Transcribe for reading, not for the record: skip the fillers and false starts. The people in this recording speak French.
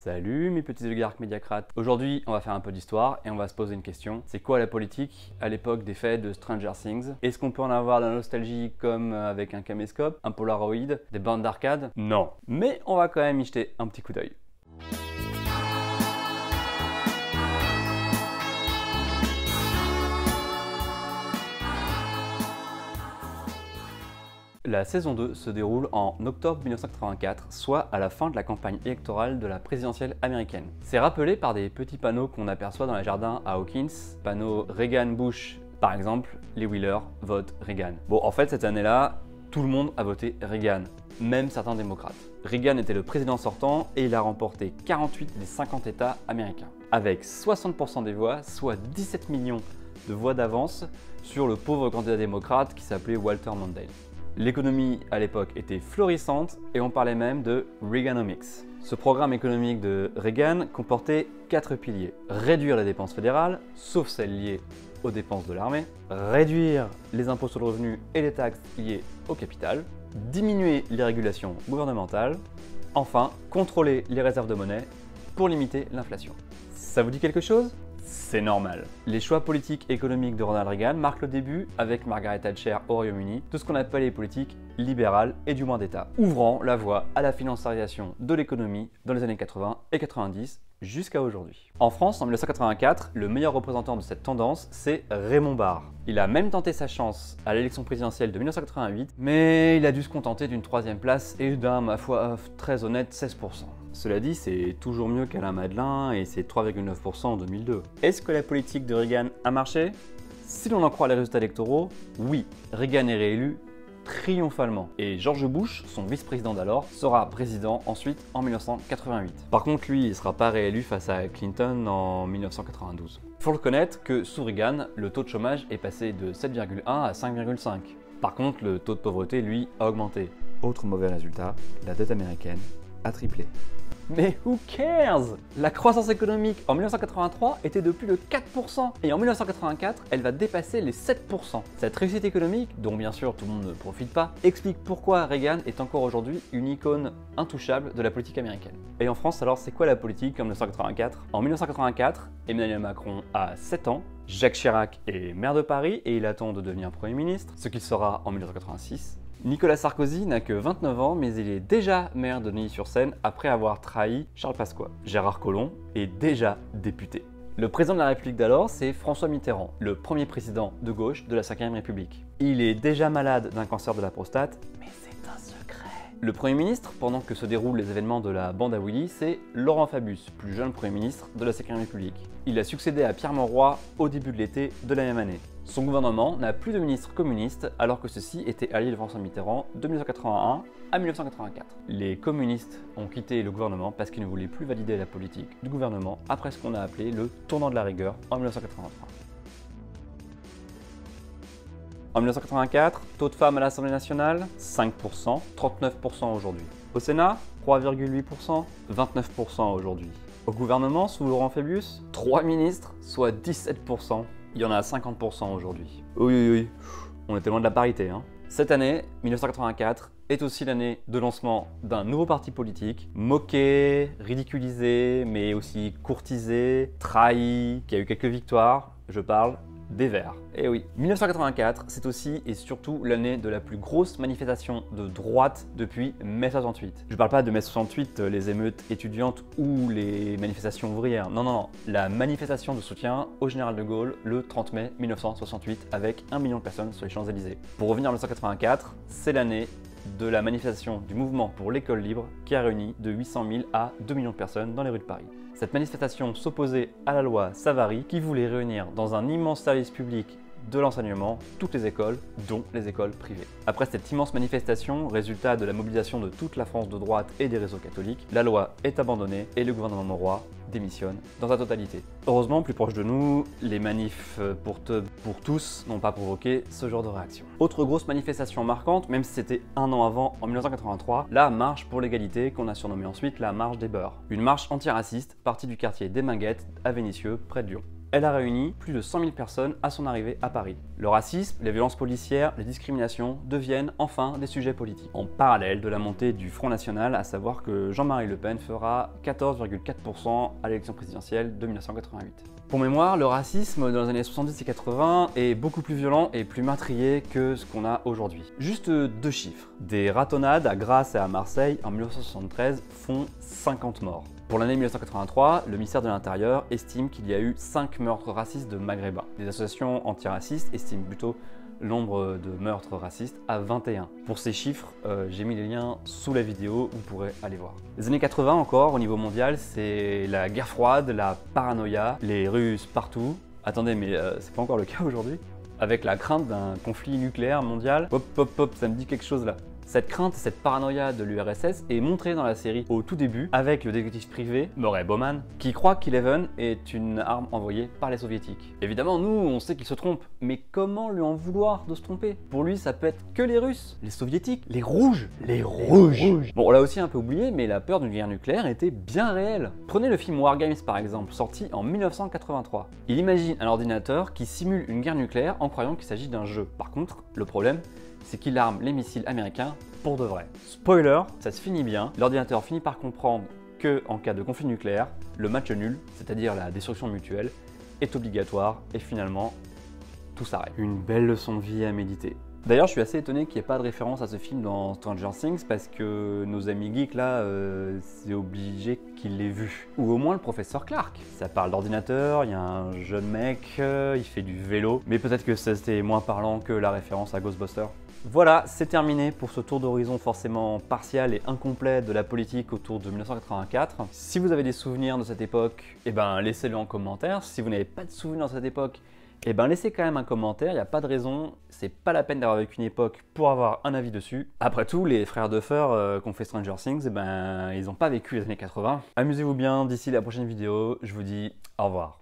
Salut mes petits oligarques médiacrates. Aujourd'hui, on va faire un peu d'histoire et on va se poser une question. C'est quoi la politique à l'époque des faits de Stranger Things? Est-ce qu'on peut en avoir de la nostalgie comme avec un caméscope, un Polaroid, des bandes d'arcade? Non. Mais on va quand même y jeter un petit coup d'œil. La saison 2 se déroule en octobre 1984, soit à la fin de la campagne électorale de la présidentielle américaine. C'est rappelé par des petits panneaux qu'on aperçoit dans les jardins à Hawkins, panneaux Reagan-Bush. Par exemple, les Wheelers votent Reagan. Bon, en fait, cette année-là, tout le monde a voté Reagan, même certains démocrates. Reagan était le président sortant et il a remporté 48 des 50 États américains, avec 60% des voix, soit 17 millions de voix d'avance sur le pauvre candidat démocrate qui s'appelait Walter Mondale. L'économie à l'époque était florissante et on parlait même de Reaganomics. Ce programme économique de Reagan comportait 4 piliers. Réduire les dépenses fédérales, sauf celles liées aux dépenses de l'armée, réduire les impôts sur le revenu et les taxes liées au capital, diminuer les régulations gouvernementales, enfin contrôler les réserves de monnaie pour limiter l'inflation. Ça vous dit quelque chose ? C'est normal. Les choix politiques et économiques de Ronald Reagan marquent le début, avec Margaret Thatcher au Royaume-Uni, de ce qu'on appelle les politiques libérales et du moins d'État, ouvrant la voie à la financiarisation de l'économie dans les années 80 et 90 jusqu'à aujourd'hui. En France, en 1984, le meilleur représentant de cette tendance, c'est Raymond Barre. Il a même tenté sa chance à l'élection présidentielle de 1988, mais il a dû se contenter d'une 3e place et d'un, ma foi, très honnête 16%. Cela dit, c'est toujours mieux qu'Alain Madelin et ses 3,9% en 2002. Est-ce que la politique de Reagan a marché? Si l'on en croit les résultats électoraux, oui, Reagan est réélu triomphalement. Et George Bush, son vice-président d'alors, sera président ensuite en 1988. Par contre, lui, il ne sera pas réélu face à Clinton en 1992. Il faut reconnaître que sous Reagan, le taux de chômage est passé de 7,1 à 5,5. Par contre, le taux de pauvreté, lui, a augmenté. Autre mauvais résultat, la dette américaine a triplé. Mais who cares? La croissance économique en 1983 était de plus de 4% et en 1984, elle va dépasser les 7%. Cette réussite économique, dont bien sûr tout le monde ne profite pas, explique pourquoi Reagan est encore aujourd'hui une icône intouchable de la politique américaine. Et en France, alors c'est quoi la politique en 1984? En 1984, Emmanuel Macron a 7 ans, Jacques Chirac est maire de Paris et il attend de devenir Premier ministre, ce qu'il sera en 1986. Nicolas Sarkozy n'a que 29 ans, mais il est déjà maire de Neuilly-sur-Seine après avoir trahi Charles Pasqua. Gérard Collomb est déjà député. Le président de la République d'alors, c'est François Mitterrand, le premier président de gauche de la 5e République. Il est déjà malade d'un cancer de la prostate, mais c'est un secret. Le Premier ministre, pendant que se déroulent les événements de la bande à Willy, c'est Laurent Fabius, plus jeune Premier ministre de la 5e République. Il a succédé à Pierre Mauroy au début de l'été de la même année. Son gouvernement n'a plus de ministre communiste alors que ceux-ci étaient alliés de François Mitterrand de 1981 à 1984. Les communistes ont quitté le gouvernement parce qu'ils ne voulaient plus valider la politique du gouvernement après ce qu'on a appelé le tournant de la rigueur en 1983. En 1984, taux de femmes à l'Assemblée nationale, 5%, 39% aujourd'hui. Au Sénat, 3,8%, 29% aujourd'hui. Au gouvernement, sous Laurent Fabius, 3 ministres, soit 17%. Il y en a 50% aujourd'hui. Oui, on était loin de la parité. Hein. Cette année, 1984, est aussi l'année de lancement d'un nouveau parti politique, moqué, ridiculisé, mais aussi courtisé, trahi, qui a eu quelques victoires. Je parle des Verts. Et oui, 1984, c'est aussi et surtout l'année de la plus grosse manifestation de droite depuis mai 68. Je parle pas de mai 68, les émeutes étudiantes ou les manifestations ouvrières. Non. La manifestation de soutien au général de Gaulle le 30 mai 1968 avec 1 million de personnes sur les Champs-Élysées. Pour revenir en 1984, c'est l'année de la manifestation du mouvement pour l'école libre qui a réuni de 800 000 à 2 millions de personnes dans les rues de Paris. Cette manifestation s'opposait à la loi Savary qui voulait réunir dans un immense service public de l'enseignement toutes les écoles, dont les écoles privées. Après cette immense manifestation, résultat de la mobilisation de toute la France de droite et des réseaux catholiques, la loi est abandonnée et le gouvernement Mauroy démissionne dans sa totalité. Heureusement, plus proche de nous, les manifs pour tous n'ont pas provoqué ce genre de réaction. Autre grosse manifestation marquante, même si c'était un an avant, en 1983, la marche pour l'égalité qu'on a surnommée ensuite la marche des beurs. Une marche antiraciste partie du quartier des Minguettes à Vénissieux, près de Lyon. elle a réuni plus de 100 000 personnes à son arrivée à Paris. Le racisme, les violences policières, les discriminations deviennent enfin des sujets politiques. En parallèle de la montée du Front National, à savoir que Jean-Marie Le Pen fera 14,4% à l'élection présidentielle de 1988. Pour mémoire, le racisme dans les années 70 et 80 est beaucoup plus violent et plus meurtrier que ce qu'on a aujourd'hui. Juste 2 chiffres. Des ratonnades à Grasse et à Marseille en 1973 font 50 morts. Pour l'année 1983, le ministère de l'Intérieur estime qu'il y a eu 5 meurtres racistes de maghrébins. Les associations antiracistes estiment plutôt le nombre de meurtres racistes à 21. Pour ces chiffres, j'ai mis les liens sous la vidéo, vous pourrez aller voir. Les années 80 encore, au niveau mondial, c'est la guerre froide, la paranoïa, les Russes partout. Attendez, mais c'est pas encore le cas aujourd'hui? Avec la crainte d'un conflit nucléaire mondial. Hop, ça me dit quelque chose là. Cette crainte, cette paranoïa de l'URSS est montrée dans la série au tout début avec le détective privé Murray Bowman qui croit qu'Eleven est une arme envoyée par les soviétiques. Évidemment, nous, on sait qu'il se trompe, mais comment lui en vouloir de se tromper? Pour lui, ça peut être que les Russes, les soviétiques, les rouges. Bon, on l'a aussi un peu oublié, mais la peur d'une guerre nucléaire était bien réelle. Prenez le film War Games par exemple, sorti en 1983. Il imagine un ordinateur qui simule une guerre nucléaire en croyant qu'il s'agit d'un jeu. Par contre, le problème, c'est qu'il arme les missiles américains pour de vrai. Spoiler, ça se finit bien, l'ordinateur finit par comprendre que, en cas de conflit nucléaire, le match nul, c'est-à-dire la destruction mutuelle, est obligatoire et finalement, tout s'arrête. Une belle leçon de vie à méditer. D'ailleurs, je suis assez étonné qu'il n'y ait pas de référence à ce film dans Stranger Things parce que nos amis geeks là, c'est obligé qu'ils l'aient vu. Ou au moins le professeur Clark. Ça parle d'ordinateur, il y a un jeune mec, il fait du vélo, mais peut-être que c'était moins parlant que la référence à Ghostbusters. Voilà, c'est terminé pour ce tour d'horizon forcément partial et incomplet de la politique autour de 1984. Si vous avez des souvenirs de cette époque, eh ben laissez-le en commentaire. Si vous n'avez pas de souvenirs de cette époque, eh ben laissez quand même un commentaire, il n'y a pas de raison, c'est pas la peine d'avoir vécu une époque pour avoir un avis dessus. Après tout, les frères Duffer qu'on fait Stranger Things, eh ben ils n'ont pas vécu les années 80. Amusez-vous bien, d'ici la prochaine vidéo, je vous dis au revoir.